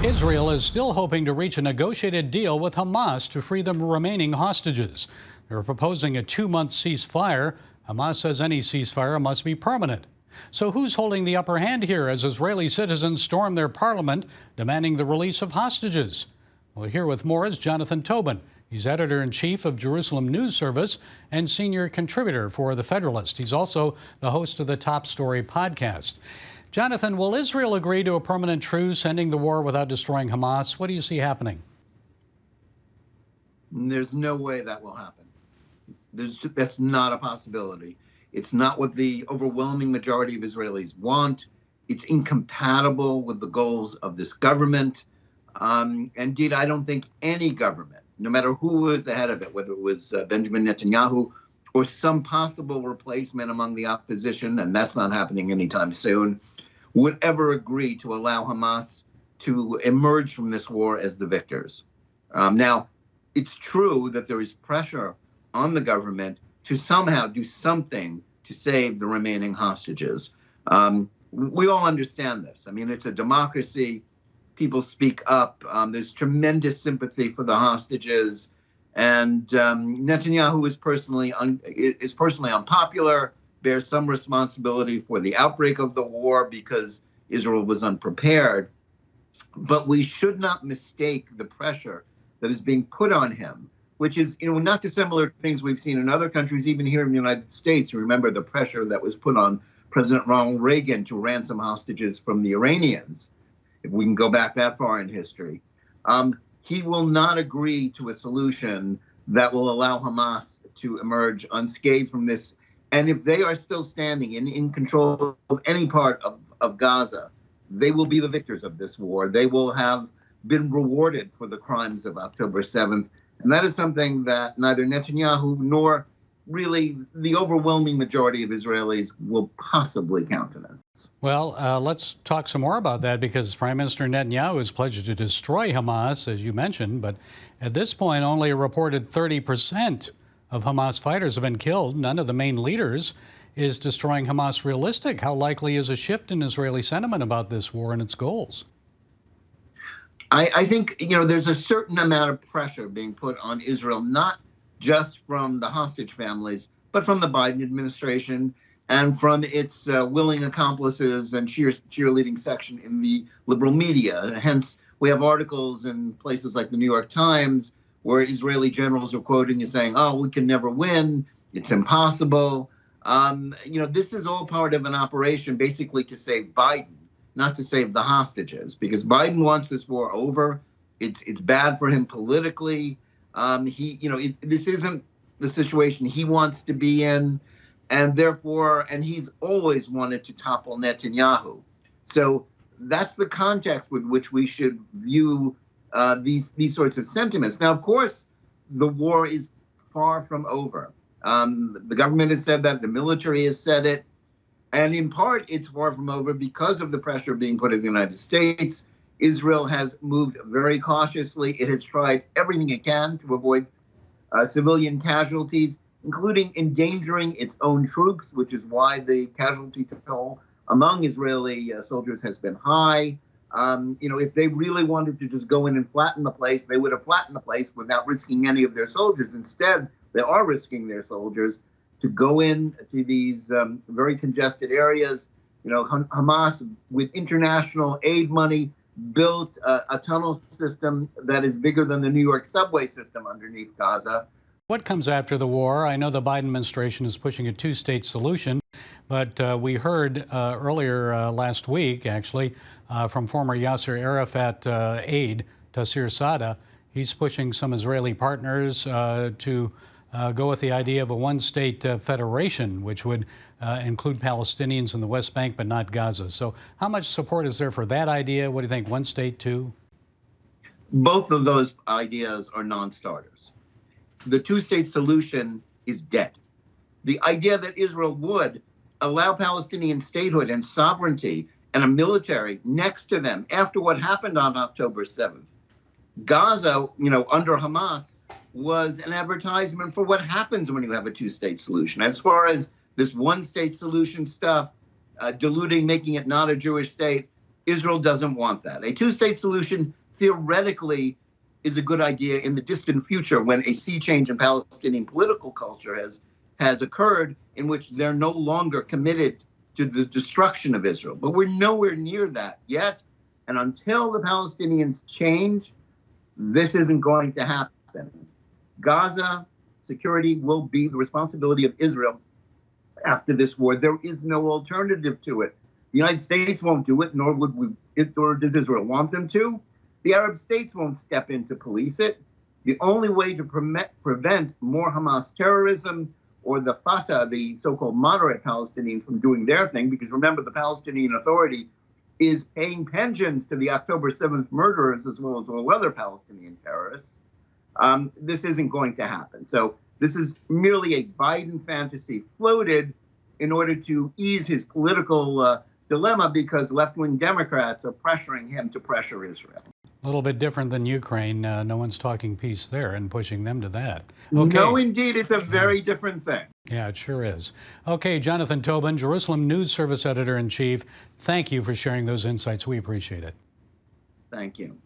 Israel is still hoping to reach a negotiated deal with Hamas to free the remaining hostages. They're proposing a 2-month ceasefire. Hamas says any ceasefire must be permanent. So who's holding the upper hand here as Israeli citizens storm their parliament demanding the release of hostages? Well, here with more is Jonathan Tobin. He's editor-in-chief of Jerusalem News Service and senior contributor for The Federalist. He's also the host of the Top Story podcast. Jonathan, will Israel agree to a permanent truce, ending the war without destroying Hamas? What do you see happening? There's no way that will happen. That's not a possibility. It's not what the overwhelming majority of Israelis want. It's incompatible with the goals of this government. Indeed, I don't think any government, no matter who was the head of it, whether it was Benjamin Netanyahu or some possible replacement among the opposition, and that's not happening anytime soon, would ever agree to allow Hamas to emerge from this war as the victors. Now, it's true that there is pressure on the government to somehow do something to save the remaining hostages. We all understand this. I mean, it's a democracy. People speak up. There's tremendous sympathy for the hostages. And Netanyahu is personally unpopular, bears some responsibility for the outbreak of the war because Israel was unprepared. But we should not mistake the pressure that is being put on him, which is, not dissimilar to things we've seen in other countries, even here in the United States. Remember the pressure that was put on President Ronald Reagan to ransom hostages from the Iranians, if we can go back that far in history. He will not agree to a solution that will allow Hamas to emerge unscathed from this. And if they are still standing in control of any part of Gaza, they will be the victors of this war. They will have been rewarded for the crimes of October 7th. And that is something that neither Netanyahu nor really the overwhelming majority of Israelis will possibly countenance. Well, let's talk some more about that, because Prime Minister Netanyahu has pledged to destroy Hamas, as you mentioned. But at this point, only a reported 30% of Hamas fighters have been killed. None of the main leaders. Is destroying Hamas realistic? How likely is a shift in Israeli sentiment about this war and its goals? I think, there's a certain amount of pressure being put on Israel, not just from the hostage families, but from the Biden administration and from its willing accomplices and cheerleading section in the liberal media. Hence, we have articles in places like the New York Times where Israeli generals are quoting and saying, oh, we can never win. It's impossible. This is all part of an operation basically to save Biden, not to save the hostages, because Biden wants this war over. It's bad for him politically. This isn't the situation he wants to be in, and he's always wanted to topple Netanyahu. So that's the context with which we should view these sorts of sentiments. Now, of course, the war is far from over. The government has said that, the military has said it. And in part, it's far from over because of the pressure being put on the United States. Israel has moved very cautiously. It has tried everything it can to avoid civilian casualties, including endangering its own troops, which is why the casualty toll among Israeli soldiers has been high. If they really wanted to just go in and flatten the place, they would have flattened the place without risking any of their soldiers. Instead, they are risking their soldiers to go in to these very congested areas. Hamas, with international aid money, built a tunnel system that is bigger than the New York subway system underneath Gaza. What comes after the war? I know the Biden administration is pushing a 2-state solution, but we heard earlier last week, actually, from former Yasser Arafat aide, Tassir Sada. He's pushing some Israeli partners to go with the idea of a 1-state federation, which would include Palestinians in the West Bank, but not Gaza. So how much support is there for that idea? What do you think, 1 state, 2? Both of those ideas are non-starters. The 2-state solution is dead. The idea that Israel would allow Palestinian statehood and sovereignty and a military next to them after what happened on October 7th. Gaza, under Hamas, was an advertisement for what happens when you have a 2-state solution. As far as this 1-state solution stuff, diluting, making it not a Jewish state, Israel doesn't want that. A two-state solution theoretically is a good idea in the distant future when a sea change in Palestinian political culture has occurred in which they're no longer committed to the destruction of Israel. But we're nowhere near that yet. And until the Palestinians change, this isn't going to happen. Gaza security will be the responsibility of Israel after this war. There is no alternative to it. The United States won't do it, nor does Israel want them to. The Arab states won't step in to police it. The only way to prevent more Hamas terrorism or the Fatah, the so-called moderate Palestinians, from doing their thing, because remember, the Palestinian Authority is paying pensions to the October 7th murderers as well as all other Palestinian terrorists. This isn't going to happen. So this is merely a Biden fantasy floated in order to ease his political dilemma because left-wing Democrats are pressuring him to pressure Israel. A little bit different than Ukraine. No one's talking peace there and pushing them to that. Okay. No, indeed, it's a very different thing. Yeah, it sure is. Okay, Jonathan Tobin, Jerusalem News Service Editor-in-chief, thank you for sharing those insights. We appreciate it. Thank you.